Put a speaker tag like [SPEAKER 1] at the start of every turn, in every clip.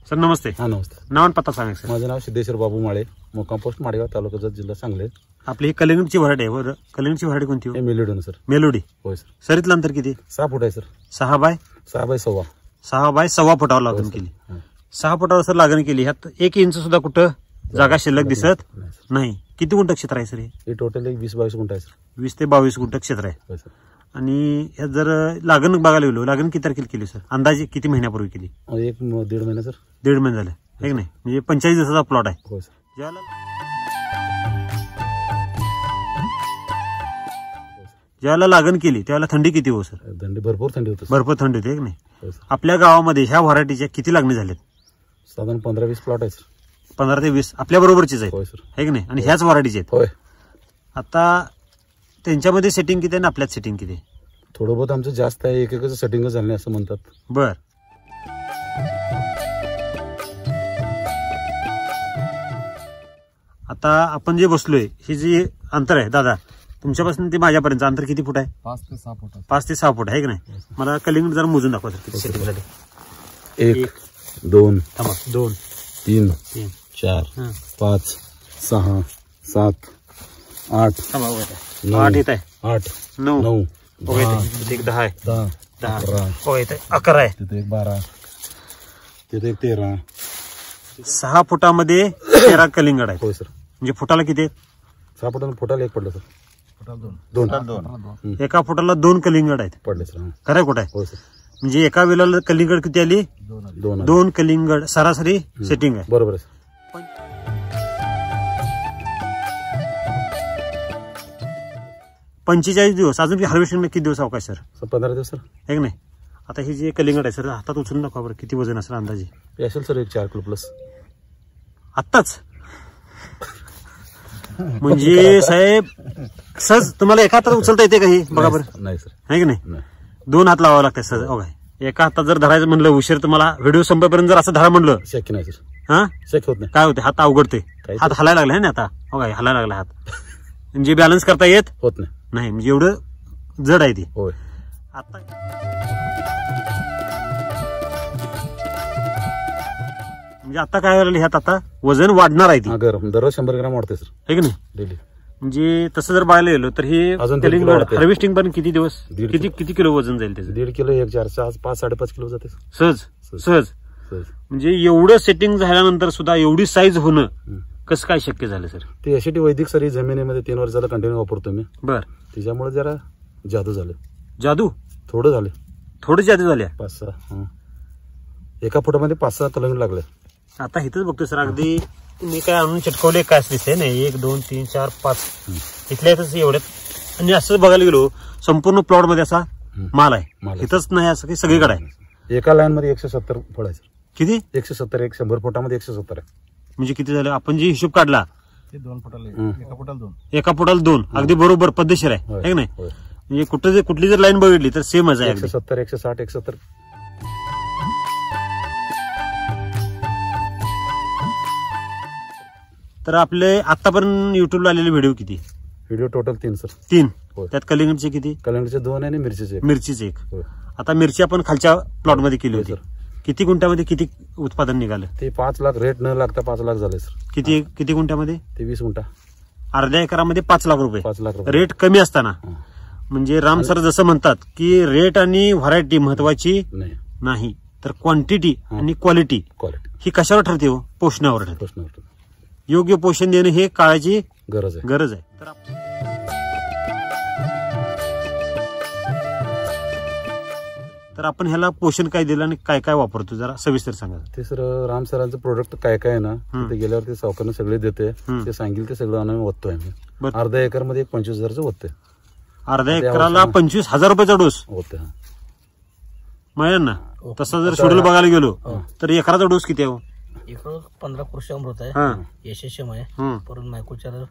[SPEAKER 1] Sir नमस्ते.
[SPEAKER 2] हा नमस्ते.
[SPEAKER 1] नाव आणि पत्ता सांगा सर.
[SPEAKER 2] माझं नाव सिद्धेश्वर बाबू माळे, मुक्काम पोस्ट माडेगाव, तालुका जत, जिल्हा सांगली.
[SPEAKER 1] आपली ही कलिंगडची व्हरायटी आहे बरं. कलिंगडची व्हरायटी कोणती?
[SPEAKER 2] Melody sir.
[SPEAKER 1] मेलोडी.
[SPEAKER 2] होय सर.
[SPEAKER 1] सरीतलं अंतर किती?
[SPEAKER 2] 6 फूट आहे सर.
[SPEAKER 1] 6 बाय
[SPEAKER 2] 6
[SPEAKER 1] बाय सव्वा फुटावर लागण केली. 6 फुटावर सर लागण केली. ह्यात 1 इंच सुद्धा कुठं जागा शिल्लक दिसत नाही. किती गुंठ क्षेत्र आहे सर?
[SPEAKER 2] हे टोटल 20-22 गुंठ आहे सर.
[SPEAKER 1] 20 ते 22 गुंठ क्षेत्र आहे.
[SPEAKER 2] होय सर.
[SPEAKER 1] आणि ह्यात जर लागण बघायला गेलो, लागण किती तारखेला केली सर? अंदाजे किती महिन्यापूर्वी केली?
[SPEAKER 2] 1-1.5 महिना सर.
[SPEAKER 1] 1.5 महिने झाले आहे की नाही? म्हणजे 45 दिवसाचा प्लॉट आहे.
[SPEAKER 2] होय सर.
[SPEAKER 1] ज्याला लागण केली त्यावेळेला थंडी किती हो सर?
[SPEAKER 2] थंडी भरपूर थंडी होती.
[SPEAKER 1] भरपूर थंडी होती की नाही?
[SPEAKER 2] होय सर.
[SPEAKER 1] आपल्या गावामध्ये ह्या व्हरायटीच्या किती लागणी झालेत?
[SPEAKER 2] साधारण 15-20 प्लॉट आहे सर.
[SPEAKER 1] 15 ते 20 आपल्या बरोबरचीच आहेत.
[SPEAKER 2] होय सर.
[SPEAKER 1] आहे की नाही? आणि ह्याच व्हरायटीचे आहेत.
[SPEAKER 2] होय.
[SPEAKER 1] आता त्यांच्यामध्ये सेटिंग किती आहे आणि आपल्यात सेटिंग किती आहे?
[SPEAKER 2] थोडं बहुत आमचं जास्त आहे. एक सेटिंग झालं नाही असं म्हणतात.
[SPEAKER 1] बर. आता आपण जे बसलोय हे जे अंतर आहे दादा, तुमच्यापासून ते माझ्यापर्यंत अंतर किती फूट आहे?
[SPEAKER 2] 5 ते 6 फूट.
[SPEAKER 1] 5 ते 6 फूट आहे की नाही? मला कलिंगड जरा मोजून दाखवा सर किती सेटिंग झाली.
[SPEAKER 2] 1 2
[SPEAKER 1] 2
[SPEAKER 2] 3 4 5 6 7 8
[SPEAKER 1] 8 येत आहे.
[SPEAKER 2] 8
[SPEAKER 1] 9
[SPEAKER 2] 9
[SPEAKER 1] एक 10 आहे.
[SPEAKER 2] 10
[SPEAKER 1] हो येत आहे. 11 आहे.
[SPEAKER 2] तिथे 12 तिथे 13.
[SPEAKER 1] 6 फुटामध्ये 13 कलिंगड आहे.
[SPEAKER 2] होय सर.
[SPEAKER 1] म्हणजे फुटाला किती?
[SPEAKER 2] 6 फुटाला फुटाला 1 पडलं सर. फुटाला 2
[SPEAKER 1] एका फुटाला 2 कलिंगड आहेत.
[SPEAKER 2] पडले सर.
[SPEAKER 1] खरं कुठं आहे?
[SPEAKER 2] होय सर.
[SPEAKER 1] म्हणजे एका वेळेला कलिंगड किती आली? 2 कलिंगड सरासरी सेटिंग आहे.
[SPEAKER 2] बरोबर आहे.
[SPEAKER 1] 45 दिवस. अजून हार्वेस्टिंग किती दिवस अवकाश सर?
[SPEAKER 2] 15 दिवस सर.
[SPEAKER 1] आहे की नाही? आता हे जे कलिंगड आहे सर हातात उचलून दाखवा बरं किती वजन असेल अंदाजे?
[SPEAKER 2] असेल सर 4 किलो प्लस.
[SPEAKER 1] आत्ताच म्हणजे साहेब सहज तुम्हाला एका हातात उचलता येते का हे? बघा बरं.
[SPEAKER 2] नाही सर.
[SPEAKER 1] आहे की नाही? 2 हात लावावं लागतात सर. हो काय? एका हातात जर धरायचं म्हणलं उशीर तुम्हाला व्हिडिओ संपेपर्यंत जर असं धरा म्हणलं
[SPEAKER 2] शक्य नाही सर.
[SPEAKER 1] हा
[SPEAKER 2] शक्य होत नाही.
[SPEAKER 1] काय होते? हात अवघडते. हात हलायला लागला आहे ना आता. हो काय? हलायला लागला हात. म्हणजे बॅलन्स करता येत
[SPEAKER 2] होत
[SPEAKER 1] नाही. म्हणजे एवढं जड आहे ती.
[SPEAKER 2] होय.
[SPEAKER 1] आता म्हणजे आता काय व्हायला ह्यात आता वजन वाढणार आहे ती.
[SPEAKER 2] दररोज 100 ग्रॅम वाढते सर.
[SPEAKER 1] आहे की नाही?
[SPEAKER 2] डेली.
[SPEAKER 1] म्हणजे तसं जर बघायला गेलो तर हे कलिंगड हार्वेस्टिंग पण किती दिवस किती किलो वजन जाईल त्याचं?
[SPEAKER 2] 1.5 किलो 1 4 5-5.5 किलो जाते
[SPEAKER 1] सहज. म्हणजे एवढं सेटिंग झाल्यानंतर सुद्धा एवढी साईज होणं कसं काय शक्य झालं सर?
[SPEAKER 2] ते एसिटी वैदिक सर जमिनीमध्ये 3 वर्षाला कंटिन्यू वापरतो मी.
[SPEAKER 1] बर.
[SPEAKER 2] त्याच्यामुळे जरा जादू झालं.
[SPEAKER 1] जादू
[SPEAKER 2] थोडं झालं.
[SPEAKER 1] थोडं जादू झाल्या.
[SPEAKER 2] 5-6 एका फुटामध्ये 5-6 कलिंगड लागले.
[SPEAKER 1] आता इथंच बघतो सर. अगदी तुम्ही काय आणून चिटकवले काय दिसते नाही? 1 2 3 4 5 इथल्या इथंच एवढ्यात. आणि असं बघायला गेलो संपूर्ण प्लॉट मध्ये असा माल आहे. इथंच नाही असं काही सगळीकडे आहे.
[SPEAKER 2] एका लाईन मध्ये 170 फळ आहे सर.
[SPEAKER 1] किती?
[SPEAKER 2] 170. 100 फुटामध्ये 170 आहे.
[SPEAKER 1] म्हणजे किती झालं? आपण जे हिशोब काढला
[SPEAKER 2] 2 फुटाला
[SPEAKER 1] 1 फुटाला 2 अगदी बरोबर पद्धतशीर आहे की नाही? म्हणजे कुठली जर लाईन बघितली तर सेमच आहे.
[SPEAKER 2] 170 160 170.
[SPEAKER 1] तर आपले आतापर्यंत युट्यूबला आलेले व्हिडिओ किती?
[SPEAKER 2] Video total 3 sir.
[SPEAKER 1] 3. त्यात कलिंगडचे किती?
[SPEAKER 2] कलिंगडचे 2 आणि मिरचीचे
[SPEAKER 1] मिरचीचे 1. आता मिरची आपण खालच्या प्लॉट मध्ये केली होती. किती गुंठ्यामध्ये किती उत्पादन निघालं?
[SPEAKER 2] ते 5 लाख रेट न लागता 5 लाख झाले सर.
[SPEAKER 1] किती गुंठ्यामध्ये?
[SPEAKER 2] ते 20 गुंठा.
[SPEAKER 1] अर्ध्या एकरामध्ये 5 लाख रुपये.
[SPEAKER 2] 5 लाख रुपये
[SPEAKER 1] रेट कमी असताना. म्हणजे राम सर जसं म्हणतात की रेट आणि व्हरायटी महत्वाची नाही तर क्वांटिटी आणि क्वालिटी ही कशावर ठरते हो? पोषणावर ठरते. योग्य पोषण देणं हे काळाची गरज आहे. तर आपण ह्याला पोषण काय दिलं आणि काय काय वापरतो जरा सविस्तर सांगा.
[SPEAKER 2] ते सर राम सरांचं प्रोडक्ट काय काय आहे ना ते गेल्यावर ते सावकारनं सगळे देते. ते सांगेल ते सगळं आणून ओततोय आम्ही. अर्ध्या एकर मध्ये 25,000चं ओतते.
[SPEAKER 1] अर्ध्या एकराला 25,000 रुपयाचा डोस
[SPEAKER 2] होते.
[SPEAKER 1] मिळेल ना? तसा जर शेड्यूल बघायला गेलो तर एकराचा डोस किती आहे?
[SPEAKER 3] 15 कृषी अमृत आहे, एसएसएम आहे, परत मायक्रोचार्जर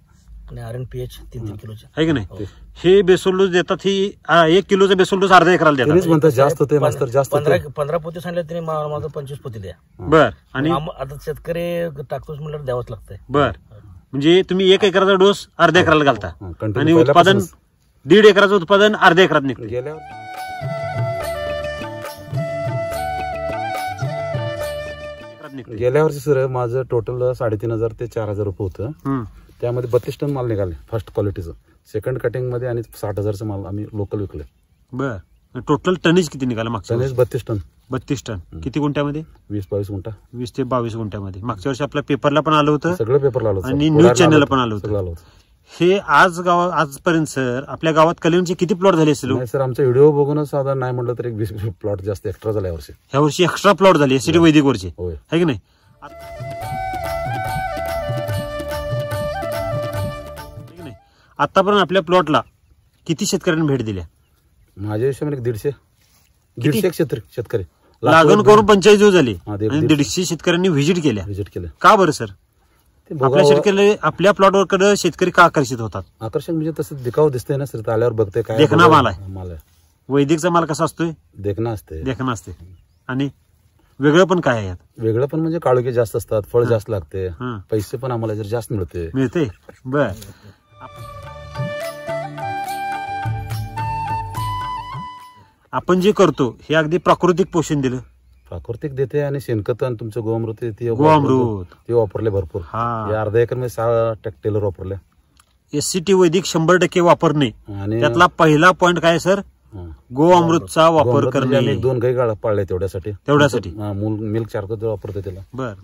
[SPEAKER 3] आणि RNPH 3-3 किलोचे
[SPEAKER 1] आहे की नाही? हे बेसोल डोस देतात. ही 1 किलोचा बेसोल डोस अर्ध्या एकराला देतात.
[SPEAKER 2] जास्त होते मास्तर. जास्त
[SPEAKER 3] 15 पोते सांगितले तरी माझं 25 पोते द्या.
[SPEAKER 1] बर. आणि
[SPEAKER 3] आता शेतकरी टाकतोच म्हणलं द्यावंच लागतंय.
[SPEAKER 1] बर. म्हणजे तुम्ही 1 एकराचा डोस अर्ध्या एकराला घालता आणि उत्पादन 1.5 एकराचं उत्पादन अर्ध्या एकरात निघतं. निघते?
[SPEAKER 2] गेल्या वर्षी सर माझं टोटल 3500 ते 4000 रुपये होतं. त्यामध्ये 32 टन माल निघाले फर्स्ट क्वालिटीचं. सेकंड कटिंग मध्ये आणि 60,000चं माल आम्ही लोकल विकले.
[SPEAKER 1] बर, टोटल टनेज किती निघाला मागच्या
[SPEAKER 2] टनेज 32 टन.
[SPEAKER 1] 32 टन. किती गुंठ्यामध्ये?
[SPEAKER 2] 20-22 गुंठा.
[SPEAKER 1] 20 ते 22 गुंठ्यामध्ये. मागच्या वर्षी आपल्या पेपरला पण आलं होतं,
[SPEAKER 2] सगळं पेपरला आलं
[SPEAKER 1] आणि न्यूज चॅनलला पण आलं होतं. हे आजपर्यंत सर आपल्या गावात कलिंगडचे किती प्लॉट झाले असेल?
[SPEAKER 2] सर आमचा व्हिडिओ बघूनच साधारण नाही म्हटलं तर एक 20 प्लॉट जास्त एक्स्ट्रा झाले यावर्षी.
[SPEAKER 1] ह्या वर्षी एक्स्ट्रा प्लॉट झाले एसटी वैदिक वरचे, आहे की नाही? आतापर्यंत आपल्या प्लॉटला किती शेतकऱ्यांनी भेट दिल्या?
[SPEAKER 2] माझ्या हिशोबाने 150 शेतकरी
[SPEAKER 1] लागण करून 45 दिवस झाले आणि 150 शेतकऱ्यांनी व्हिजिट केल्या. का बरं सर? आपल्या शेतकरी आपल्या प्लॉटवर कडे शेतकरी का आकर्षित होतात?
[SPEAKER 2] आकर्षण म्हणजे तसं दिखाव दिसतंय ना सर, आल्यावर बघते काय
[SPEAKER 1] देखना माल आहे. वैदिकचा माल कसा असतोय?
[SPEAKER 2] देखना असते. आणि
[SPEAKER 1] वेगळं पण काय आहे यात?
[SPEAKER 2] वेगळं पण म्हणजे काळोखी जास्त असतात, फळ जास्त लागते, पैसे पण आम्हाला जर जास्त मिळते.
[SPEAKER 1] बर, आपण जे करतो हे अगदी प्राकृतिक पोषण दिलं.
[SPEAKER 2] प्राकृतिक देते आणि शेणखत आणि तुमचं गोअमृत ते वापरले भरपूर. अर्धा एकर मध्ये 6 टेलर वापरले.
[SPEAKER 1] SCT वैदिक 100% वापरणे, आणि त्यातला पहिला पॉइंट काय सर? गोअमृतचा वापर करणे.
[SPEAKER 2] 2 गाई पाळल्या तेवढ्यासाठी मिल्क चार्जर वापरतो त्याला.
[SPEAKER 1] बर,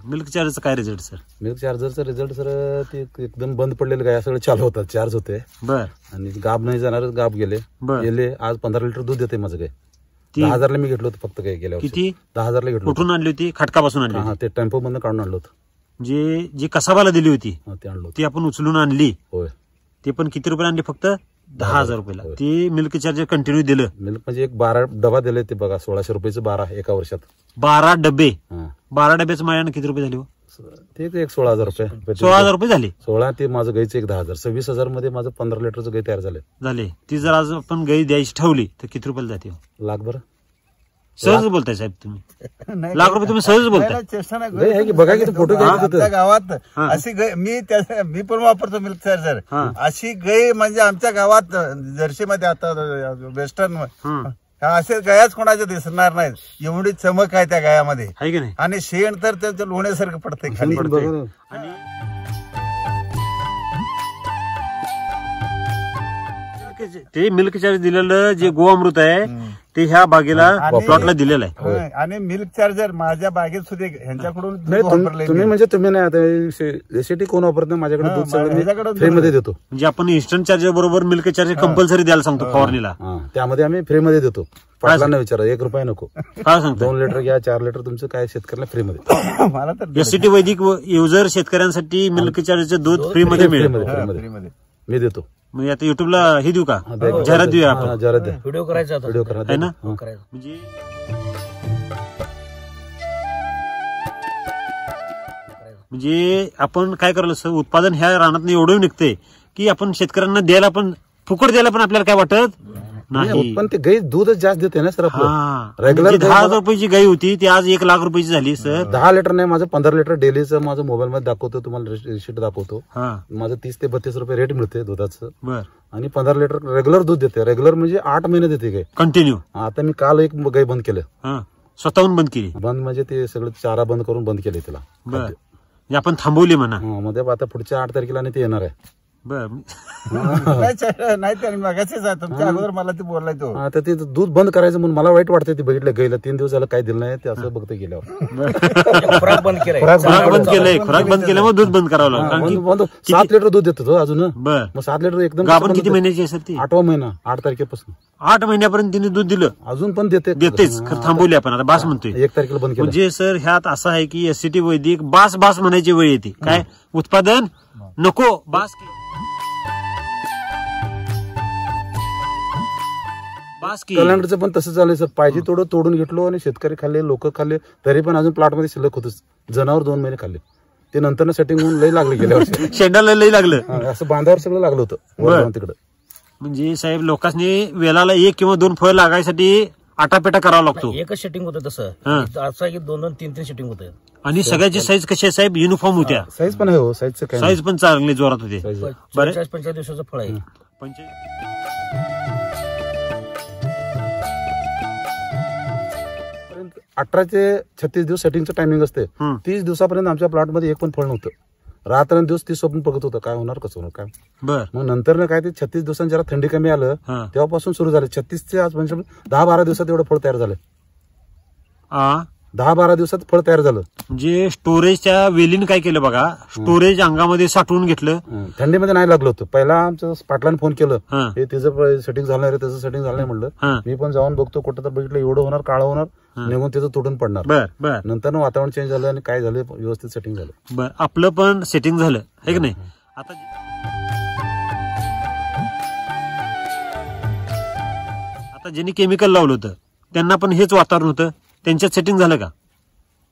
[SPEAKER 1] मिल्क चार्जरचा काय रिझल्ट सर?
[SPEAKER 2] मिल्क चार्जरचा रिझल्ट सर ते एकदम बंद पडलेले गाय सगळे चालू होतात, चार्ज होते.
[SPEAKER 1] बर,
[SPEAKER 2] आणि गाब नाही जाणार, गाब गेले. आज 15 लिटर दूध देते माझं गाय. 10,000ला मी घेतलं होतं फक्त गाय गेल्या.
[SPEAKER 1] किती?
[SPEAKER 2] 10,000ला घेतलं.
[SPEAKER 1] कुठून आणली होती? खटकापासून आणली?
[SPEAKER 2] हा, ते टेम्पो मधून काढून आणलं होतं.
[SPEAKER 1] जी कसाबाला दिली होती
[SPEAKER 2] ते आणलं,
[SPEAKER 1] ती आपण उचलून आणली.
[SPEAKER 2] होय.
[SPEAKER 1] ते पण किती रुपये आणली? फक्त 10,000 रुपयाला. ती मिल्क चार्जर कंटिन्यू दिलं.
[SPEAKER 2] मिल्क म्हणजे एक 12 डबा दिले ते बघा, 1600 रुपयाचं 12 एका वर्षात.
[SPEAKER 1] 12 डबे. 12 डब्याचं माझ्यानं किती रुपये झाले?
[SPEAKER 2] ते एक 16,000 रुपये.
[SPEAKER 1] 16,000 रुपये झाले.
[SPEAKER 2] 16 ते माझं गाईचं एक 10,000. 26,000 मध्ये माझं 15 लिटरचं गाई तयार झाले.
[SPEAKER 1] ती जर आज आपण गाई द्यायची ठेवली तर किती रुपयाला जाते?
[SPEAKER 2] लाखभर.
[SPEAKER 1] सहज बोलताय साहेब तुम्ही. लाख रुपये तुम्ही सहज बोलताय.
[SPEAKER 2] बघा की फोटो
[SPEAKER 3] गावात अशी गाय मी पण वापरतो मिल्क चार्जर. अशी गाय म्हणजे आमच्या गावात जर्सी मध्ये आता वेस्टर्न असे गायाच कोणाच्या दिसणार नाहीत. एवढी चमक आहे त्या गायामध्ये, आहे की नाही? आणि शेण तर त्यांच्या लोण्यासारखं पडतंय खाली.
[SPEAKER 1] ते मिल्क चार्जर दिलेलं जे गोअमृत आहे ते ह्या बागेला प्लॉटला दिलेलं आहे.
[SPEAKER 3] आणि मिल्क चार्जर माझ्या बागेत सुद्धा ह्यांच्याकडून
[SPEAKER 2] तुम्ही म्हणजे तुम्ही नाही आता एसटी कोण वापरत नाही, माझ्याकडे दूध फ्रीमध्ये देतो.
[SPEAKER 1] म्हणजे आपण इन्स्टंट चार्जर बरोबर मिल्क चार्जर कंपल्सरी द्यायला सांगतो फवारणीला.
[SPEAKER 2] त्यामध्ये आम्ही फ्रीमध्ये देतो. पाटलांना विचारा, 1 रुपया नको.
[SPEAKER 1] काय सांगतो?
[SPEAKER 2] 2 लिटर घ्या, 4 लिटर तुमचं काय शेतकऱ्याला फ्रीमध्ये.
[SPEAKER 3] मला तर
[SPEAKER 1] SCT वैदिक युजर शेतकऱ्यांसाठी मिल्क चार्जरचं दूध फ्रीमध्ये मिळेल.
[SPEAKER 2] मी देतो.
[SPEAKER 1] म्हणजे आता युट्यूबला हे देऊ का? जाहिरात देऊया आपण.
[SPEAKER 2] जाहिरात द्या.
[SPEAKER 3] व्हिडिओ करायचा
[SPEAKER 1] आहे ना? म्हणजे आपण काय करायला सर, उत्पादन ह्या रानात एवढं निघते की आपण शेतकऱ्यांना द्यायला पण, फुकट द्यायला पण आपल्याला काय वाटत नाही.
[SPEAKER 2] पण ते गाई दूधच जास्त देते ना सर.
[SPEAKER 1] रेग्युलर 10,000 रुपयाची गाई होती ती आज 1 लाख रुपयाची झाली सर.
[SPEAKER 2] 10 लिटर नाही, माझं 15 लिटर डेलीचं माझं मोबाईल मध्ये दाखवतो, तुम्हाला रिसिट दाखवतो. माझं 30 ते 32 रुपये रेट मिळते दुधाचं.
[SPEAKER 1] बर.
[SPEAKER 2] आणि 15 लिटर रेग्युलर दूध देते. रेग्युलर म्हणजे 8 महिने देते गाय
[SPEAKER 1] कंटिन्यू.
[SPEAKER 2] आता मी काल एक गाय बंद केलं.
[SPEAKER 1] स्वतःहून बंद केली?
[SPEAKER 2] बंद म्हणजे ते सगळं चारा बंद करून बंद केले तिला.
[SPEAKER 1] बरं, आपण थांबवली म्हणा.
[SPEAKER 2] मध्ये आता पुढच्या 8 तारखेला आणि ते येणार आहे.
[SPEAKER 1] बर,
[SPEAKER 3] नाही मगाशीच तुमच्या अगोदर मला ते बोललाय तो.
[SPEAKER 2] आता ते दूध बंद करायचं म्हणून मला वाईट वाटतं. ते बघितलं गायला 3 दिवस झालं काय दिलं नाही, ते असं बघतं गेल्यावर.
[SPEAKER 3] खुराक बंद केलंय.
[SPEAKER 1] खुराक बंद केल्यामुळे दूध बंद करावं लागलं.
[SPEAKER 2] 7 लिटर दूध देतो अजून.
[SPEAKER 1] बर,
[SPEAKER 2] मग 7 लिटर एकदम.
[SPEAKER 1] गाभण किती महिन्याची आहे सर ती?
[SPEAKER 2] 8वा महिना, 8 तारखेपासून.
[SPEAKER 1] 8 महिन्यापर्यंत तिने दूध दिलं.
[SPEAKER 2] अजून पण
[SPEAKER 1] देतेच. थांबवली आपण आता, बास म्हणतोय.
[SPEAKER 2] 1 तारखेला बंद केलं.
[SPEAKER 1] म्हणजे सर ह्यात असं आहे की SCT वैदिक बास म्हणायची वेळ येते. काय उत्पादन नको, बास
[SPEAKER 2] कल्याणचं पण तसं झालंय सर. पाहिजे थोडं तोडून घेतलो आणि शेतकरी खाल्ले, लोक खाल्ले, तरी पण अजून प्लॉट मध्ये शिल्लक होतच. जनावर 2 महिने खाल्ले. ते नंतर सेटिंग होऊन लई लागले गेल्या वर्षी.
[SPEAKER 1] शेंडाला लई लागलं.
[SPEAKER 2] असं बांधावर सगळं लागलं होतं तिकडं.
[SPEAKER 1] म्हणजे साहेब लोकांनी वेलाला 1 किंवा 2 फळ लागायसाठी आटापेटा करावा लागतो.
[SPEAKER 3] एकच सेटिंग होतं तसं. असं की 2-2, 3-3 सेटिंग होतं.
[SPEAKER 1] आणि सगळ्याची साईज कशी आहे साहेब? युनिफॉर्म होत्या.
[SPEAKER 2] साईज पण आहे. हो, साईज
[SPEAKER 1] पण चांगली जोरात होते.
[SPEAKER 3] 45-50 दिवसाचं फळ आहे.
[SPEAKER 2] 18 ते 36 दिवस सेटिंगचं टायमिंग असते. 30 दिवसापर्यंत आमच्या प्लॉटमध्ये एक पण फळ नव्हतं. रात्रंदिवस ती स्वप्न बघत होतं काय होणार कसं होणार काय.
[SPEAKER 1] बर.
[SPEAKER 2] मग नंतर काय ते 36 दिवसांनी जरा थंडी कमी आलं तेव्हापासून सुरू झालं. 36 ते आज म्हणजे 10-12 दिवसात एवढं फळ तयार झालं. 10-12 दिवसात फळ तयार झालं.
[SPEAKER 1] म्हणजे स्टोरेजच्या वेलीने काय केलं बघा, स्टोरेज अंगामध्ये साठवून घेतलं.
[SPEAKER 2] थंडीमध्ये नाही लागलं होतं. पहिला आमचं पाटलाने फोन केलं, हे तिचं सेटिंग झालं नाही रे, त्याचं सेटिंग झालं नाही म्हणलं. मी पण जाऊन बघतो कुठं तर बघितलं एवढं होणार, काळं होणार, निघून त्याचं तुटून पडणार. नंतर वातावरण चेंज झालं आणि काय झालं व्यवस्थित सेटिंग झालं.
[SPEAKER 1] बरं, आपलं पण सेटिंग झालं आहे की नाही. आता ज्यांनी केमिकल लावलं होतं त्यांना पण हेच वातावरण होतं, त्यांच्यात सेटिंग झालं का?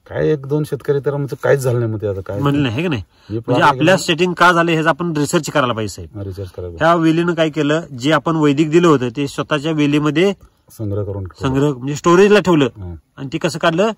[SPEAKER 2] काय 1-2 शेतकरी तर आमचं काहीच झालं नाही. मग आता काय
[SPEAKER 1] म्हणलं नाही की नाही. म्हणजे आपल्या सेटिंग का झालं ह्याचा आपण रिसर्च करायला पाहिजे साहेब.
[SPEAKER 2] रिसर्च करायला.
[SPEAKER 1] ह्या वेलीनं काय केलं, जे आपण वैदिक दिलं होतं ते स्वतःच्या वेलीमध्ये
[SPEAKER 2] संग्रह
[SPEAKER 1] म्हणजे स्टोरेजला ठेवलं आणि ते कसं काढलं,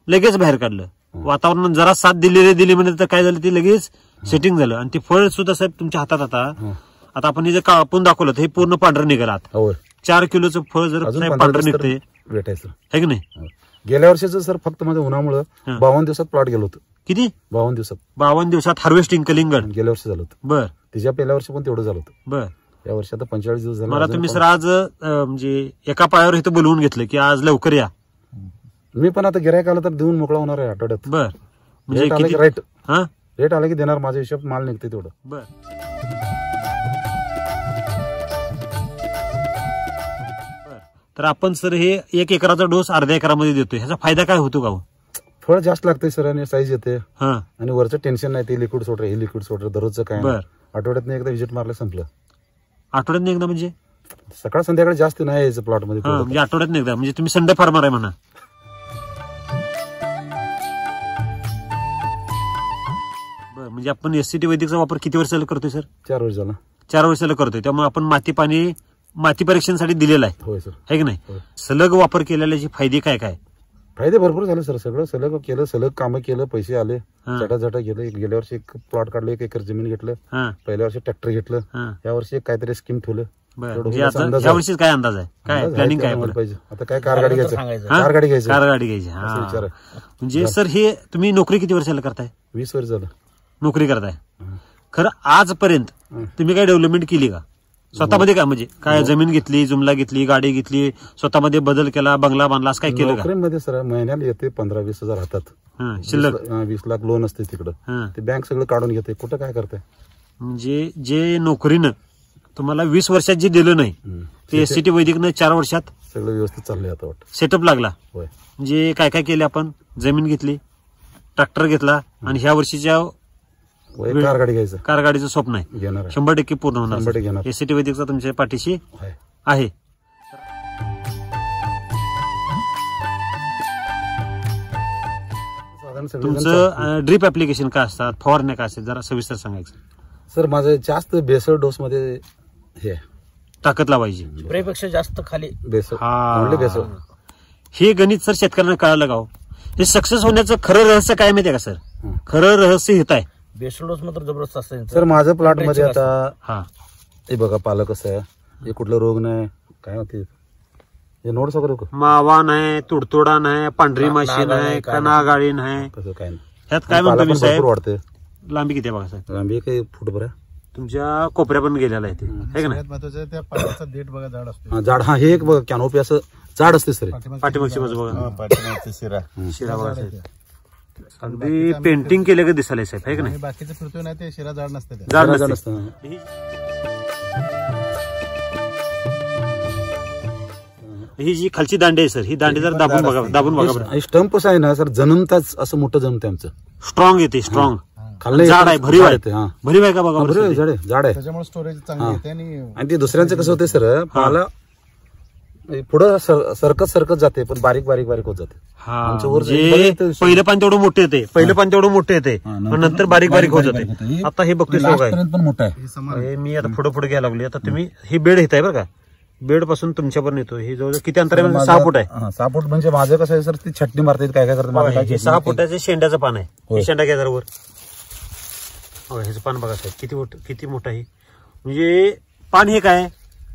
[SPEAKER 1] लगेच बाहेर काढलं. वातावरण जरा साथ दिली म्हणजे तर काय झालं, ते लगेच सेटिंग झालं. आणि ते फळ सुद्धा साहेब तुमच्या हातात आता आपण हे जे कापून दाखवलं हे पूर्ण पांढरं निघालं. 4 किलोचं फळ जर पांढरं निघतंय
[SPEAKER 2] भेटायचं
[SPEAKER 1] आहे की नाही.
[SPEAKER 2] गेल्या वर्षीचं सर फक्त माझ्या उन्हामुळे 52 दिवसात प्लॉट गेलो होतं.
[SPEAKER 1] किती?
[SPEAKER 2] 52 दिवसात.
[SPEAKER 1] 52 दिवसात हार्वेस्टिंग कलिंगड
[SPEAKER 2] गेल्या वर्षी झालं होतं.
[SPEAKER 1] बर.
[SPEAKER 2] तिच्या पहिल्या वर्षी पण तेवढं झालं होतं.
[SPEAKER 1] बर.
[SPEAKER 2] या वर्षी आता 45 दिवस झाले.
[SPEAKER 1] मला तुम्ही सर आज म्हणजे एका पायावर इथं बोलवून घेतलं की आज लवकर या.
[SPEAKER 2] मी पण आता गिरायक आलं तर देऊन मोकळा होणार आहे आठवड्यात.
[SPEAKER 1] बर.
[SPEAKER 2] म्हणजे रेट आला की देणार, माझा हिशोब माल निघते तेवढं.
[SPEAKER 1] बर. तर आपण सर हे 1 एकराचा डोस अर्ध्या एकरामध्ये देतोय, ह्याचा फायदा काय होतो का?
[SPEAKER 2] फळ जास्त लागते सर आणि साईज येते आणि वरचं टेन्शन नाही. ते लिक्विड सोडर हे लिक्विड सोडर दररोजचं काय. आठवड्यात एकदा व्हिजिट मारलं संपलं.
[SPEAKER 1] आठवड्यात एकदा म्हणजे
[SPEAKER 2] सकाळ संध्याकाळी जास्त नाही यायचं प्लॉट मध्ये.
[SPEAKER 1] म्हणजे आठवड्यात एकदा म्हणजे तुम्ही संडे फार्मर आहे म्हणा. बरं. म्हणजे आपण एससीटी वैदिकचा वापर किती वर्षाला करतोय सर?
[SPEAKER 2] 4 वर्ष झाला.
[SPEAKER 1] 4 वर्षाला करतोय. त्यामुळे आपण माती परीक्षणासाठी दिलेला आहे.
[SPEAKER 2] होय सर.
[SPEAKER 1] आहे की नाही. सलग वापर केलेल्याचे फायदे काय काय?
[SPEAKER 2] फायदे भरपूर झाले सर. सगळं सलग केलं, सलग कामं केलं, पैसे आले, झटा गेलं. गेल्या वर्षी 1 प्लॉट काढलं, 1 एकर जमीन घेतलं. पहिल्या वर्षी ट्रॅक्टर घेतलं. या वर्षी काहीतरी स्कीम ठेवलं.
[SPEAKER 1] या वर्षी काय अंदाज आहे, काय प्लॅनिंग काय
[SPEAKER 2] पाहिजे? आता काय कार गाडी घ्यायचं, कार गाडी घ्यायची.
[SPEAKER 1] म्हणजे सर हे तुम्ही नोकरी किती वर्षाला करताय?
[SPEAKER 2] 20 वर्ष झालं
[SPEAKER 1] नोकरी करताय. खरं आजपर्यंत तुम्ही काय डेव्हलपमेंट केली का स्वतःमध्ये? काय म्हणजे काय जमीन घेतली, जुमला घेतली, गाडी घेतली, स्वतःमध्ये बदल केला, बंगला बांधला, असं काय केलं का?
[SPEAKER 2] नोकरीमध्ये सर महिन्याला येते 15-20 हजार हातात
[SPEAKER 1] शिल्लक.
[SPEAKER 2] 20 लाख लोन असते तिकडं, ते बँक सगळं काढून घेते. कुठं काय करते?
[SPEAKER 1] म्हणजे जे नोकरीनं तुम्हाला 20 वर्षात जे दिलं नाही ते एससीटी वैदिकनं 4 वर्षात
[SPEAKER 2] सगळं व्यवस्थित चाललंय. आता
[SPEAKER 1] सेटअप लागला. म्हणजे काय काय केले आपण? जमीन घेतली, ट्रॅक्टर घेतला आणि ह्या वर्षीच्या
[SPEAKER 2] कार गाडी घ्यायचं,
[SPEAKER 1] कार गाडीचं स्वप्न आहे 100% पूर्ण होणार.
[SPEAKER 2] 100%
[SPEAKER 1] एससीटी वैदिकचा तुमच्या पाठीशी आहे. तुमचं ड्रीप ऍप्लिकेशन काय असतात, फवारण्या काय असतात, जरा सविस्तर सांगायचं
[SPEAKER 2] सर. माझं जास्त बेसळ डोस मध्ये हे
[SPEAKER 1] ताकद लावायची,
[SPEAKER 4] स्प्रेपेक्षा जास्त खाली
[SPEAKER 2] बेसळ.
[SPEAKER 1] हे गणित सर शेतकऱ्यांना कळालं का? हे सक्सेस होण्याचं खरं रहस्य काय माहितीये का सर? खरं रहस्य हेच आहे.
[SPEAKER 4] बेसल डोस मात्र जबरदस्त असते
[SPEAKER 2] सर. माझं प्लॉट मध्ये आता हे बघा, पालक कसं आहे, हे कुठलं रोग नाही, काय होते हे नोड सगळं,
[SPEAKER 1] मावा नाही, तुडतुडा नाही, पांढरी माशी नाही, कणागाळी नाही,
[SPEAKER 2] कसं काय नाही.
[SPEAKER 1] ह्यात काय म्हणतो मी साहेब?
[SPEAKER 2] वाढते.
[SPEAKER 1] लांबी किती आहे बघा साहेब?
[SPEAKER 2] लांबी काही फूटभर आहे.
[SPEAKER 1] तुमच्या कोपऱ्या पण गेलेला आहे ते, है का नाही?
[SPEAKER 3] त्या पानाचा देठ बघा जाड असतो.
[SPEAKER 2] जाड. हे एक कॅनोपी असं जाड असते सर.
[SPEAKER 1] पाठीमागची बाजू बघा,
[SPEAKER 3] पाठीमागचा
[SPEAKER 1] शिरा बघा साहेब. अगदी पेंटिंग केलं का दिसायला साहेब, है का नाही?
[SPEAKER 3] बाकीचं फिरतोय ना ते शिरा जाड नसते,
[SPEAKER 1] जाड नसतं. ही जी खालची दांडी आहे सर, ही दांडी जर दाबून बघा.
[SPEAKER 2] स्टंप कसं आहे ना सर, जन्मताच असं मोठं जमतं आमचं.
[SPEAKER 1] स्ट्रॉंग येते, स्ट्रॉंग.
[SPEAKER 2] खाल्लं
[SPEAKER 1] झाड आहे, भरीव आहे. भरीव आहे का बघा?
[SPEAKER 2] झाड आहे,
[SPEAKER 3] त्याच्यामुळे स्टोरेज चांगली येते.
[SPEAKER 2] आणि ते दुसऱ्यांचं कसं होते सर, पाला पुढं सरकत जाते, पण बारीक बारीक होत जाते.
[SPEAKER 1] पहिलं पान तेवढं मोठं येते, पण नंतर बारीक होत जाते. आता हे बघतोय
[SPEAKER 2] पण मोठं आहे.
[SPEAKER 1] मी आता पुढे घ्यायला लागली. आता तुम्ही ही बेड घेताय बरं का, बेड पासून तुमच्यापर्यंत येतो. हे जवळ किती अंतर आहे? 6 फूट आहे.
[SPEAKER 2] 6 फूट म्हणजे माझं कसं आहे सर, ती छटणी मारते, काय करतात.
[SPEAKER 1] 6 फुटाचे शेंड्याचं पान आहे. हे शेंडा घ्या जरा वर. ह्याचं पान बघा साहेब, किती मोठं आहे. म्हणजे पान हे काय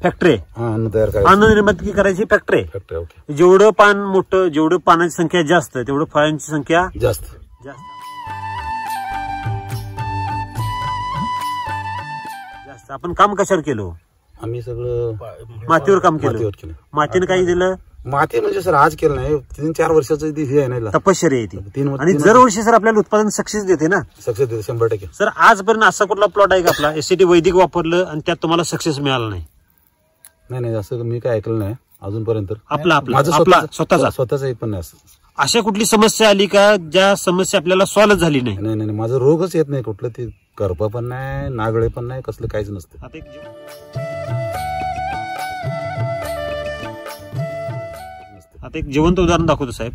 [SPEAKER 1] फॅक्टरी
[SPEAKER 2] अन्न तयार करायचं,
[SPEAKER 1] अन्न निर्मिती करायची फॅक्टरी.
[SPEAKER 2] फॅक्टरी. ओके.
[SPEAKER 1] जेवढं पान मोठं, जेवढं पानाची संख्या जास्त, तेवढं फळांची संख्या
[SPEAKER 2] जास्त.
[SPEAKER 1] जास्त. आपण काम कशावर केलं?
[SPEAKER 2] आम्ही सगळं
[SPEAKER 1] मातीवर काम केलं.
[SPEAKER 2] मातीवर केलं.
[SPEAKER 1] मातीने काही दिलं?
[SPEAKER 2] माती म्हणजे सर आज केलं नाही, 3-4 वर्षाचं हे आहे ना,
[SPEAKER 1] तपश्चर्या आहे ती.
[SPEAKER 2] 3
[SPEAKER 1] आणि दरवर्षी सर आपल्याला उत्पादन सक्सेस देते ना.
[SPEAKER 2] सक्सेस देते 100%.
[SPEAKER 1] सर आजपर्यंत असा कुठला प्लॉट आहे का आपला एससीटी वैदिक वापरलं आणि त्यात तुम्हाला सक्सेस मिळाला नाही?
[SPEAKER 2] नाही, असं मी काय ऐकलं नाही अजूनपर्यंत.
[SPEAKER 1] आपला
[SPEAKER 2] स्वतःचा एक पण नाही असं.
[SPEAKER 1] अशा कुठली समस्या आली का ज्या समस्या आपल्याला सॉल्व्ह झाली नाही?
[SPEAKER 2] नाही, माझं रोगच येत नाही कुठलं, ते करपा पण नाही, नागळे पण नाही, कसलं काहीच नसतं.
[SPEAKER 1] आता एक जिवंत उदाहरण दाखवतो साहेब.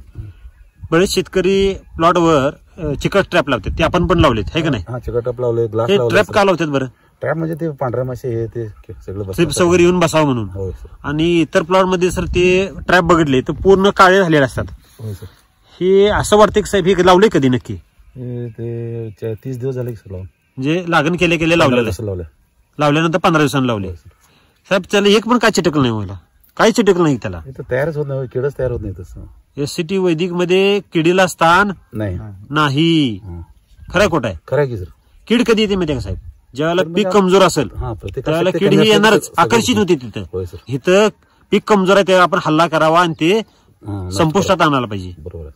[SPEAKER 1] बरेच शेतकरी प्लॉटवर चिकट ट्रॅप लावतात, ते आपण पण लावलेत आहे का नाही?
[SPEAKER 2] चिकट ट्रॅप लावले, ग्लास
[SPEAKER 1] हे
[SPEAKER 2] लावले.
[SPEAKER 1] ट्रॅप का लावतात बरं?
[SPEAKER 2] ट्रॅप म्हणजे ते पांढऱ्या मासे हे ते सगळं
[SPEAKER 1] ट्रिप्स वगैरे येऊन बसावं म्हणून.
[SPEAKER 2] हो सर.
[SPEAKER 1] आणि इतर प्लॉट मध्ये सर ते ट्रॅप बघितले तर पूर्ण काळे झालेले असतात.
[SPEAKER 2] हो सर.
[SPEAKER 1] हे असं वाटतं की साहेब हे लावले कधी नक्की?
[SPEAKER 2] ते 30 दिवस झाले की सर लावून.
[SPEAKER 1] म्हणजे लागण केले लावलेलं
[SPEAKER 2] असं लावलं.
[SPEAKER 1] लावल्यानंतर 15 दिवसांनी लावले. साहेब त्याला एक पण काय चिटकलं नाही व्हायला? काही चिटकलं नाही त्याला?
[SPEAKER 2] तयारच होत नाही, किडच तयार होत नाही तसं.
[SPEAKER 1] एससीटी वैदिक मध्ये किडीला स्थान नाही. खरं खोट आहे?
[SPEAKER 2] खरं की सर.
[SPEAKER 1] कीड कधी येते माहिती का साहेब? ज्यावेळेला पीक कमजोर असेल त्यावेळेला कीड ही येणारच, आकर्षित होते तिथं. इथं पीक कमजोर आहे तेव्हा आपण हल्ला करावा आणि ते संपुष्टात आणायला पाहिजे.
[SPEAKER 2] बरोबर.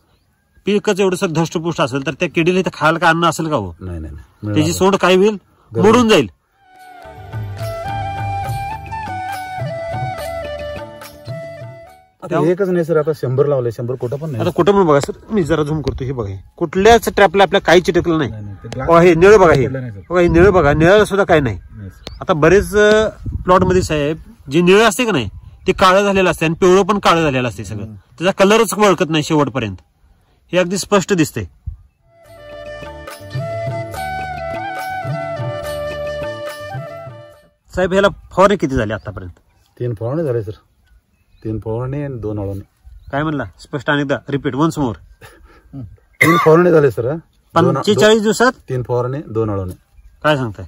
[SPEAKER 1] पीकच एवढं सर धष्टपुष्ट असेल तर त्या किडीला इथं खायला काय अन्न असेल का हो?
[SPEAKER 2] नाही.
[SPEAKER 1] त्याची सोंड काय होईल? मोडून जाईल.
[SPEAKER 2] एकच नाही सर, आता 100 लावले, 100 कुठं पण नाही.
[SPEAKER 1] आता कुठं पण बघा सर, मी जरा झूम करतो. हे बघा, कुठल्याच ट्रॅपला आपल्या काही चिटकलं नाही. हे निळ बघा, हे निळ बघा, निळाला सुद्धा काही नाही. आता बरेच प्लॉट मध्ये साहेब जे निळ असते का नाही ते काळं झालेलं असते आणि पिवळं पण काळं झालेलं असते सगळं. त्याचा कलरच ओळखत नाही शेवटपर्यंत. हे अगदी स्पष्ट दिसते. साहेब ह्याला फवारणी किती झाली आतापर्यंत?
[SPEAKER 2] 3 फवारणी झाले सर. 3 फवारणी आणि 2 अळवणी.
[SPEAKER 1] काय म्हणला? स्पष्ट अनेकदा रिपीट वन्स मोर.
[SPEAKER 2] 3 फवारणी झाले सर.
[SPEAKER 1] 45 दिवसात
[SPEAKER 2] 3 फवारणी 2 अळवणी.
[SPEAKER 1] काय सांगताय?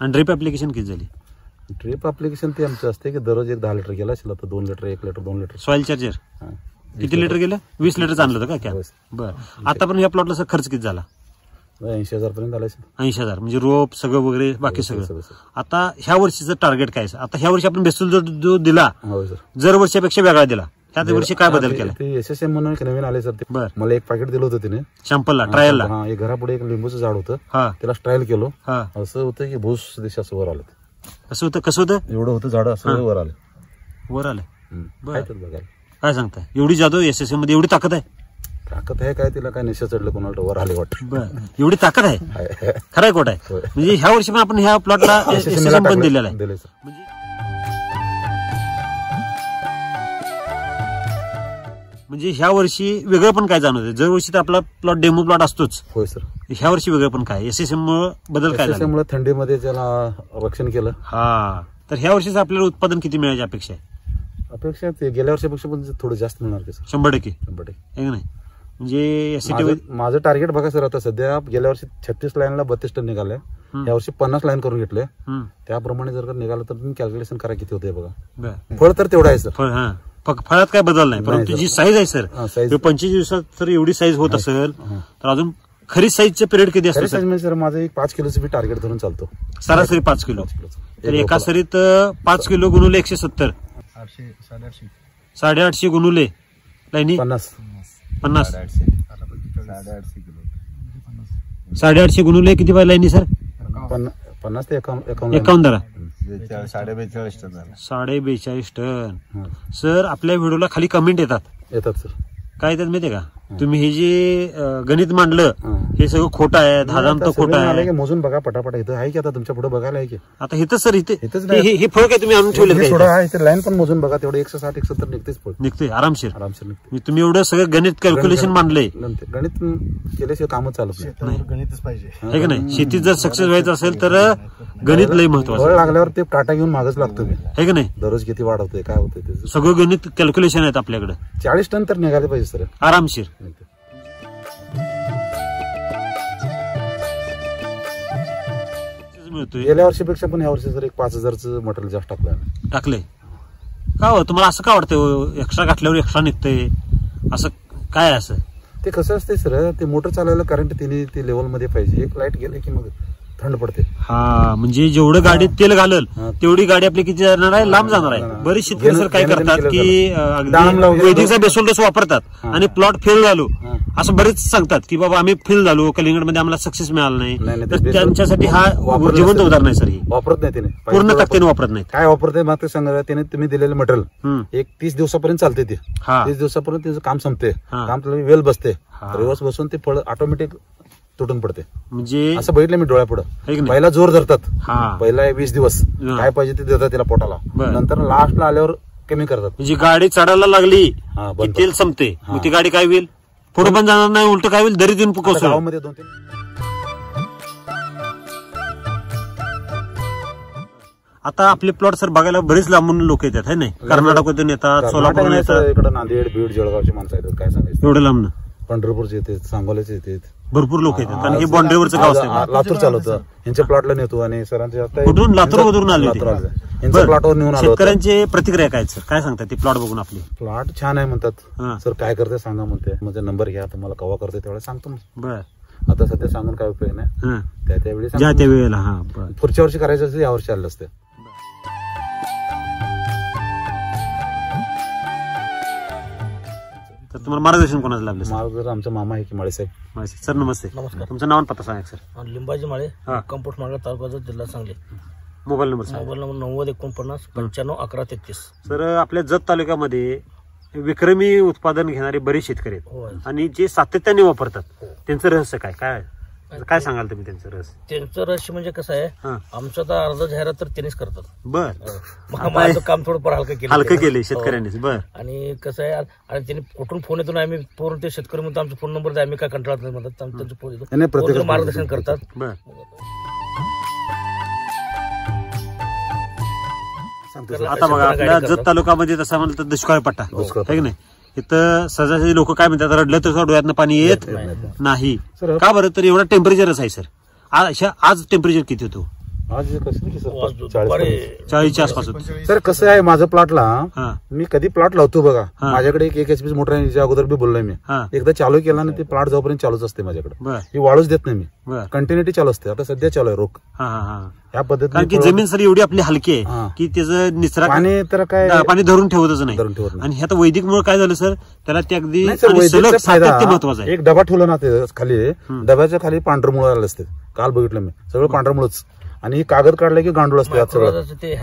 [SPEAKER 1] आणि ड्रिप ऍप्लिकेशन किती झाली?
[SPEAKER 2] ड्रिप ऍप्लिकेशन ते आमचं असते की दररोज 10 लिटर गेला असेल, तर 2 litre 1 litre 2 litre.
[SPEAKER 1] Soil charger किती लिटर गेलं? 20 लिटर आणलं होतं का? बरं. आता पण या प्लॉटला खर्च किती झाला?
[SPEAKER 2] 80,000 पर्यंत आला.
[SPEAKER 1] 80,000 म्हणजे रोप सगळं वगैरे बाकी सगळं. आता ह्या वर्षीचं टार्गेट काय? आता ह्या वर्षी आपण बेसल जो दिला जर वर्षापेक्षा वेगळा दिला, ह्या वर्षी काय बदल केला?
[SPEAKER 2] SSM म्हणून एक नवीन आले सर. ते मला एक पॅकेट दिलं होतं तिने
[SPEAKER 1] सॅम्पलला, ट्रायलला.
[SPEAKER 2] एक घरापुढे एक लिंबूचं झाड होतं, त्याला ट्रायल केलं. असं होतं की भूस दिशा वर आलं.
[SPEAKER 1] असं होतं? कसं होतं?
[SPEAKER 2] एवढं होतं झाड, असं वर आलं.
[SPEAKER 1] वर आलं. काय सांगताय? एवढी जादू SSM मध्ये एवढी ताकद आहे?
[SPEAKER 2] ताकद आहे काय तिला? काय निश्चय चढलं कोणाला वर आले वाटतं.
[SPEAKER 1] एवढी ताकद आहे? खरंय खोट आहे? म्हणजे ह्या वर्षी पण आपण ह्या प्लॉटला SSM पण दिलेला आहे. म्हणजे ह्या वर्षी वेगळं पण काय जाणवतं? दर वर्षी तर आपला प्लॉट डेमो प्लॉट असतोच.
[SPEAKER 2] होय सर.
[SPEAKER 1] ह्या वर्षी वेगळं पण काय? SSM मुळे बदल काय?
[SPEAKER 2] SSM मुळे थंडीमध्ये त्याला रक्षण केलं.
[SPEAKER 1] तर ह्या वर्षीच आपल्याला उत्पादन किती मिळायची अपेक्षा आहे?
[SPEAKER 2] अपेक्षा गेल्या वर्षापेक्षा पण थोडं जास्त मिळणार की सर.
[SPEAKER 1] 100%. 100% नाही म्हणजे
[SPEAKER 2] माझं टार्गेट बघा सर. आता सध्या गेल्या वर्षी 36 लाईनला 32 टन निघाले. या वर्षी 50 लाईन करून घेतले. त्याप्रमाणे जर निघालं तर तुम्ही कॅल्क्युलेशन करा किती होते बघा. फळ तर तेवढं आहे सर.
[SPEAKER 1] फळात काय बदल नाही, परंतु जी साईज आहे सर 25 दिवसात जर एवढी साईज होत असेल तर अजून खरी साईजचे पिरियड किती असतो
[SPEAKER 2] सर? माझं एक 5 किलोचं मी टार्गेट धरून चालतो.
[SPEAKER 1] सरासरी 5 किलो. तर एका सरीत 5 किलो गुणुले 170, 850 गुणुले लाईनी
[SPEAKER 2] 50.
[SPEAKER 1] 850 गुणुले किती पाहिजे लाईनी सर?
[SPEAKER 2] 50 ते
[SPEAKER 1] 51.
[SPEAKER 3] 42.5
[SPEAKER 1] टन. सर आपल्या व्हिडिओला खाली कमेंट येतात
[SPEAKER 2] सर.
[SPEAKER 1] काय येतात माहितीये का? तुम्ही हे जे गणित मांडलं हे सगळं खोटं आहे, धादांत खोटं आहे.
[SPEAKER 2] मोजून बघा पटापट. इथं आहे की आता तुमच्या पुढे बघायला आहे की?
[SPEAKER 1] आता इथं सर इथे हे फळ काय तुम्ही आणून ठेवले?
[SPEAKER 2] लाईन पण मोजून बघा, तेवढं 160 170 निघतेच फळ.
[SPEAKER 1] निघते आरामशीर.
[SPEAKER 2] निघते.
[SPEAKER 1] तुम्ही एवढं सगळं गणित कॅल्क्युलेशन मांडलंय.
[SPEAKER 2] गणित केल्याशिवाय कामच चालत नाही.
[SPEAKER 3] गणितच पाहिजे
[SPEAKER 1] आहे का नाही? शेतीत जर सक्सेस व्हायचं असेल तर गणित लय महत्वाचं.
[SPEAKER 2] फळ लागल्यावर ते काटा घेऊन मागच लागतो मी.
[SPEAKER 1] आहे का नाही?
[SPEAKER 2] दररोज किती वाढवतोय काय होतंय ते
[SPEAKER 1] सगळं गणित कॅल्क्युलेशन आहेत आपल्याकडे.
[SPEAKER 2] 40 टन तर निघाले पाहिजे सर
[SPEAKER 1] आरामशीर. मिळतोय.
[SPEAKER 2] गेल्या वर्षीपेक्षा पण ह्या वर्षी सर एक 5,000चं मटेरियल जास्त
[SPEAKER 1] टाकलंय. का हो तुम्हाला असं का वाटतंय एक्स्ट्रा घातल्यावर एक्स्ट्रा निघतंय असं काय असं?
[SPEAKER 2] ते कसं असते सर, ते मोटर चालवायला करंट तिने ते लेवल मध्ये पाहिजे. एक लाईट गेले की मग थंड पडते.
[SPEAKER 1] हा म्हणजे जेवढं गाडीत तेल घालल तेवढी गाडी आपली किती जाणार आहे, लांब जाणार आहे. बरेच शेतकरी सर काय करतात की वैदिकचा बेसोल डोस वापरतात आणि प्लॉट फेल झालो असं बरेच सांगतात की बाबा आम्ही फेल झालो, कलिंगडमध्ये आम्हाला सक्सेस मिळाला नाही. तर त्यांच्यासाठी हा जिवंत उदाहरण आहे सर. ही
[SPEAKER 2] वापरत नाही त्याने,
[SPEAKER 1] पूर्ण ताकदीने वापरत नाही.
[SPEAKER 2] काय वापरते मात्र सांगा, त्याने तुम्ही दिलेलं मटेरियल एक 30 दिवसापर्यंत चालते. ते 30 दिवसापर्यंत त्याचं काम संपते. काम वेल बसते, रिवर्स बसून ते फळ ऑटोमॅटिक तुटून पडते.
[SPEAKER 1] म्हणजे
[SPEAKER 2] असं बघितलं मी डोळ्यापुढं. पहिला जोर धरतात, पहिला 20 दिवस काय पाहिजे ते देतात तिला पोटाला, नंतर लास्टला आल्यावर कमी करतात.
[SPEAKER 1] म्हणजे गाडी चढायला लागली की तेल संपते, मग ती गाडी काय होईल, पुढे पण जाणार नाही, उलट काय होईल, दरी देऊन पुकवतो.
[SPEAKER 2] गावामध्ये 2-3
[SPEAKER 1] आता आपले प्लॉट सर बघायला बरेच लांबून लोक येतात है नाही, कर्नाटकातून येतात, सोलापूर येतात,
[SPEAKER 2] इकडे नांदेड बीड जळगावची माणसं येतात. काय सांगायचं,
[SPEAKER 1] एवढं लांब
[SPEAKER 2] पंढरपूरचे येतात, सांगोल्याचे येतात,
[SPEAKER 1] भरपूर लोक येतात. कारण हे बाउंड्रीवरचं गाव असतं.
[SPEAKER 2] लातूर चालवतं, यांच्या प्लॉटला नेतो आणि सरांच्या
[SPEAKER 1] कुठून लातूर मधून आले
[SPEAKER 2] यांच्या प्लॉटवर नेऊन आलो.
[SPEAKER 1] शेतकऱ्यांची प्रतिक्रिया काय सर, काय सांगतात ते प्लॉट बघून? आपली
[SPEAKER 2] प्लॉट छान आहे म्हणतात सर. काय करते सांगा म्हणते, माझा नंबर घ्या, तुम्हाला कवा करते तेवढा सांगतो.
[SPEAKER 1] बर
[SPEAKER 2] आता सध्या सांगून काय उपयोग नाही, त्यावेळी
[SPEAKER 1] ज्या त्या वेळेला. हा
[SPEAKER 2] पुढच्या वर्षी करायचं असतं, यावर्षी आलं असतं.
[SPEAKER 1] तर तुम्हाला मार्गदर्शन कोणाचं लाभलं?
[SPEAKER 2] मार्गदर्शन आमचा मामा आहे की माळे साहेब.
[SPEAKER 1] सर नमस्ते.
[SPEAKER 4] नमस्कार.
[SPEAKER 1] तुमचं नाव आणि पत्ता सांगा सर.
[SPEAKER 4] लिंबाजी माळे, कंपोस्ट मार्ग, तालुका जिल्हा Sangli.
[SPEAKER 1] Mobile number
[SPEAKER 4] mobile number 9049951133.
[SPEAKER 1] Sir आपल्या जत तालुक्यामध्ये विक्रमी उत्पादन घेणारे बरेच शेतकरी आहेत आणि जे सातत्याने वापरतात, त्यांचं रहस्य काय काय काय सांगाल तुम्ही त्यांचं रहस्य?
[SPEAKER 4] त्यांचं रहस्य म्हणजे कसं आहे, आमचं तर अर्ध जाहिरात तर त्यांनीच करतात.
[SPEAKER 1] बर,
[SPEAKER 4] माझं काम थोडंफार हलकं
[SPEAKER 1] केलं शेतकऱ्यांनीच. बर,
[SPEAKER 4] आणि कसं आहे, आणि त्यांनी कुठून फोन येतो, आम्ही पूर्ण ते शेतकरी म्हणतो आमचा फोन नंबर द्या, आम्ही काय कंटाळत नाही म्हणतात, त्यांचं फोन येतो, मार्गदर्शन करतात.
[SPEAKER 1] बर, आता बघा आपल्या जत तालुक्यामध्ये तसं म्हणलं तर दुष्काळ पट्टा आहे की नाही. इथं सहजासहजी लोक काय म्हणतात, रडलं तर डोळ्यातनं पाणी येत नाही. का बरं? तर एवढा टेम्परेचरच आहे सर. आज टेम्परेचर किती होतो?
[SPEAKER 2] आज
[SPEAKER 1] 40च्या आसपास होतं.
[SPEAKER 2] सर कसं आहे, माझं प्लॉटला मी कधी प्लॉट लावतो बघा, माझ्याकडे एक HP मोटर आहे, याच्या अगोदर बी बोललोय मी. एकदा चालू केला ना ते प्लॉट जोपर्यंत चालूच असते माझ्याकडे, ही वाळूच देत नाही मी, कंटिन्युटी चालू असते. आता सध्या चालू आहे रोख या पद्धतीने.
[SPEAKER 1] कारण की जमीन सर एवढी आपली हलकी आहे की त्याचं निचरा
[SPEAKER 2] पाणी तर काय
[SPEAKER 1] पाणी धरून ठेवतच नाही. आणि ह्यात वैदिकमुळे काय झालं सर, त्याला ते अगदी महत्वाचं आहे.
[SPEAKER 2] एक डबा ठेवला ना ते खाली, डब्याच्या खाली पांढरं मुळ आलं असते. काल बघितलं मी, सगळं पांढरं मुळच. आणि कागद काढला की गांडूळ असते.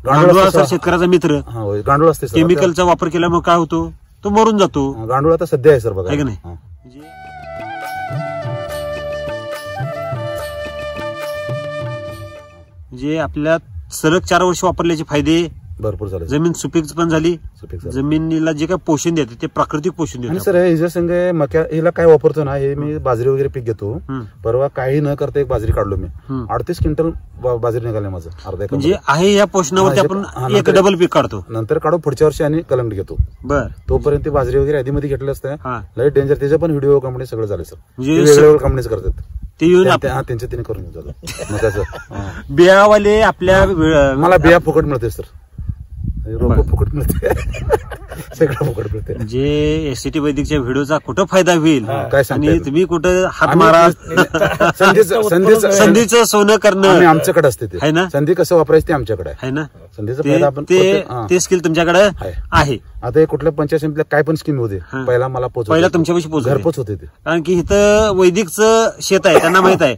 [SPEAKER 1] गांडूळ सर शेतकऱ्याचा मित्र.
[SPEAKER 2] गांडूळ असते.
[SPEAKER 1] केमिकलचा वापर केल्यामुळे काय होतो, तो मरून जातो.
[SPEAKER 2] गांडूळ आता सध्या आहे सर बघा,
[SPEAKER 1] की नाही. जे आपल्या सलग 4 वर्ष वापरल्याचे फायदे
[SPEAKER 2] भरपूर झाले.
[SPEAKER 1] जमीन सुपीक पण झाली, जमिनीला जे काय पोषण देते ते प्राकृतिक पोषण देते.
[SPEAKER 2] सर हिच्या संघ मक्या हिला काय वापरतो ना, हे मी बाजरी वगैरे पीक घेतो. परवा काही न करता एक बाजरी काढलो मी, 38 क्विंटल बाजरी निघाले माझं अर्धा एकर.
[SPEAKER 1] म्हणजे आहे या पोषणावरती आपण एक डबल पीक काढतो,
[SPEAKER 2] नंतर काढू पुढच्या वर्षी आणि कलंगडी घेतो.
[SPEAKER 1] बर,
[SPEAKER 2] तोपर्यंत बाजरी वगैरे आधी मध्ये घेतलं असतं. लाईट डेंजर त्याचे पण व्हिडिओ कंपनी सगळं झाले सर, वेगवेगळ्या कंपनीज करतात
[SPEAKER 1] ते येऊन
[SPEAKER 2] त्यांच्या तिने करून जातात.
[SPEAKER 1] बियावाले आपल्या
[SPEAKER 2] मला बिया फुकट मिळते सर, रोप फुकट मिळते, सगळं फुकट मिळते.
[SPEAKER 1] जे SCT वैदिकच्या व्हिडिओचा कुठं फायदा होईल
[SPEAKER 2] काय
[SPEAKER 1] आणि तुम्ही कुठं हात मारा, संधीचं सोनं करणं
[SPEAKER 2] आमच्याकडे असते ते
[SPEAKER 1] आहे ना.
[SPEAKER 2] संधी कसं वापरायचं ते आमच्याकडे आहे ना. संधीचा फायदा आपण
[SPEAKER 1] ते स्किल तुमच्याकडे आहे.
[SPEAKER 2] आता हे कुठल्या पंचायत समितीला काय पण स्कीम होते, पहिला मला
[SPEAKER 1] पहिला तुमच्यापाशी
[SPEAKER 2] घरपोच होते ते.
[SPEAKER 1] कारण की इथं वैदिकचं शेत आहे, त्यांना माहित आहे.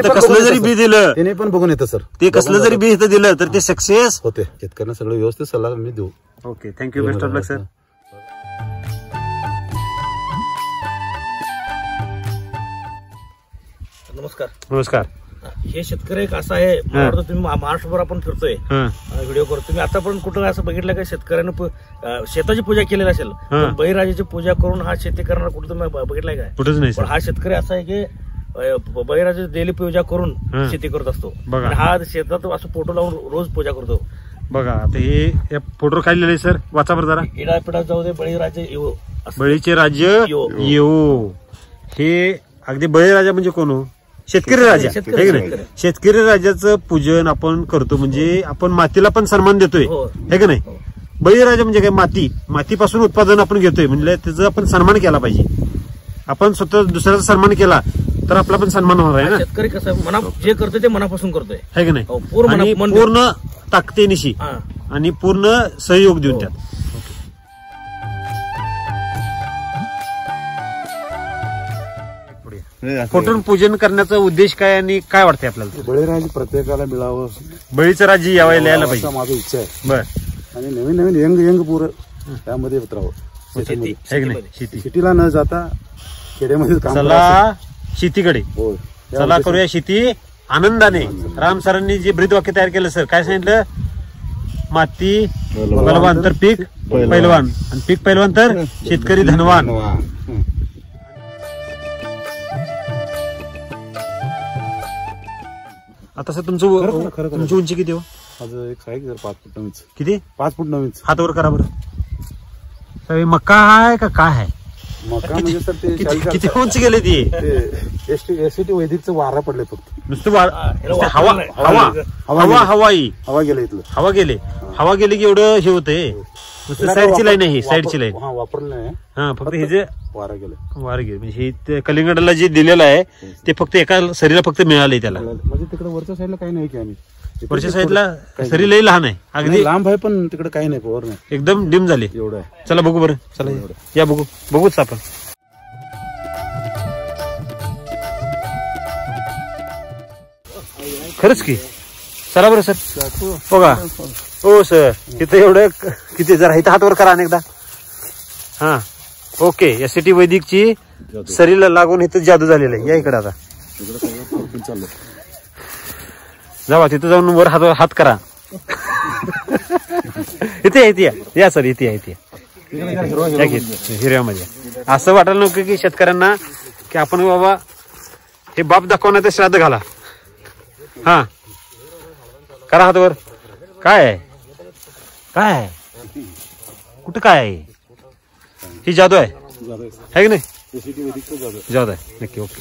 [SPEAKER 1] कसलं जरी बी दिलं
[SPEAKER 2] त्याने पण बघून येतं सर,
[SPEAKER 1] ते कसलं जरी बी इथं दिलं तर ते सक्सेस
[SPEAKER 2] होते. शेतकऱ्यांना सगळं व्यवस्थित सल्ला मी देऊ.
[SPEAKER 1] Okay, thank you, best of luck sir.
[SPEAKER 4] नमस्कार.
[SPEAKER 1] नमस्कार.
[SPEAKER 4] हे शेतकरी एक असं आहे, मला वाटतं तुम्ही महाराष्ट्रभर आपण फिरतोय, व्हिडिओ करतो. तुम्ही आतापर्यंत कुठं असं बघितलं का शेतकऱ्यानं शेताची पूजा केलेली असेल, बळीराजाची पूजा करून हा शेती करणार कुठं तुम्ही बघितलाय काय?
[SPEAKER 1] कुठंच नाही.
[SPEAKER 4] पण हा शेतकरी असा आहे की बळीराजाची डेली पूजा करून शेती करत असतो. हा शेतात असं फोटो लावून रोज पूजा करतो.
[SPEAKER 1] बघा आता हे फोटो काढलेले आहे सर, वाचा बरं जरा.
[SPEAKER 4] इडापिडा जाऊ दे, बळीराजे येऊ,
[SPEAKER 1] बळीचे राज्य येऊ. हे अगदी बळीराजा म्हणजे कोण हो? शेतकरी राजा आहे की नाही? शेतकरी राजाचं पूजन आपण करतो म्हणजे आपण मातीला पण सन्मान देतोय आहे की नाही? बळीराजा म्हणजे काय? मातीपासून उत्पादन आपण घेतोय म्हणजे त्याचा आपण सन्मान केला पाहिजे. आपण स्वतः दुसऱ्याचा सन्मान केला तर आपला पण सन्मान होणार आहे ना.
[SPEAKER 4] शेतकरी कसं जे करतोय ते मनापासून करतोय
[SPEAKER 1] आहे की नाही?
[SPEAKER 4] पूर्ण
[SPEAKER 1] पूर्ण ताकदीनिशी आणि पूर्ण सहयोग देऊन त्यात. कोठून पूजन करण्याचा उद्देश काय आणि काय वाटतंय आपल्याला?
[SPEAKER 2] बळीराज प्रत्येकाला मिळावं,
[SPEAKER 1] बळीचं राज्य यायला पाहिजे.
[SPEAKER 2] माझी इच्छा आहे.
[SPEAKER 1] बर.
[SPEAKER 2] आणि नवीन नवीन यंग पोरं त्यामध्ये उतरावं. सिटीला न जाता खेड्यामध्ये काम.
[SPEAKER 1] चला शेतीकडे,
[SPEAKER 2] हो
[SPEAKER 1] चला करूया शेती आनंदाने. राम सरांनी जे ब्रीदवाक्य तयार केलं सर, काय सांगितलं? माती बलवान तर पीक पैलवान, आणि पीक पैलवान तर शेतकरी धनवान. आता सर तुमची उंची किती हो?
[SPEAKER 2] माझं एक आहे 5 फूट 9 इंच.
[SPEAKER 1] किती?
[SPEAKER 2] 5 फूट 9 इंच.
[SPEAKER 1] हात वर करा बरं. मका आहे का काय आहे?
[SPEAKER 2] मका म्हणजे सर ते
[SPEAKER 1] किती उंच गेले ती?
[SPEAKER 2] एसटी वैदिकचं वारा पडले फक्त.
[SPEAKER 1] नुसतं हवा
[SPEAKER 2] गेले इथलं.
[SPEAKER 1] हवा गेली की एवढं हे होतंय. नुसतं साईडची लाईन आहे, साईडची लाईन.
[SPEAKER 2] हा वापरलं नाही.
[SPEAKER 1] हा फक्त हे जे
[SPEAKER 2] वारा गेले
[SPEAKER 1] म्हणजे हे कलिंगडला जे दिलेलं आहे ते फक्त एका सरीला फक्त मिळालंय त्याला.
[SPEAKER 2] म्हणजे तिकडे वरच्या साईडला काही नाही की आम्ही
[SPEAKER 1] वरच्या साईडला सरी लई लहान आहे, अगदी
[SPEAKER 2] लांब आहे, पण तिकडे काही नाही, पॉवर नाही,
[SPEAKER 1] एकदम डिम झाले.
[SPEAKER 2] एवढं आहे.
[SPEAKER 1] चला बघू बरं, चला या बघूच आपण. खरंच की. चला बरं सर बघा. हो सर, तिथं एवढं किती जरा इथं हात वर करा अनेकदा. हा ओके. एसटी वैदिकची सरीला लागून इथं जादू झालेलं आहे. या इकडे आता जावा, तिथं जाऊन वर हात करा. इथे या सर, इथे हिरव्यामध्ये. असं वाटायला नको की शेतकऱ्यांना की आपण बाबा हे बाप दाखवण्याचं श्राद्ध घाला. हा करा हातवर. काय आहे कुठं काय आहे? ही जादू आहे की नाही? जादू आहे नक्की. ओके.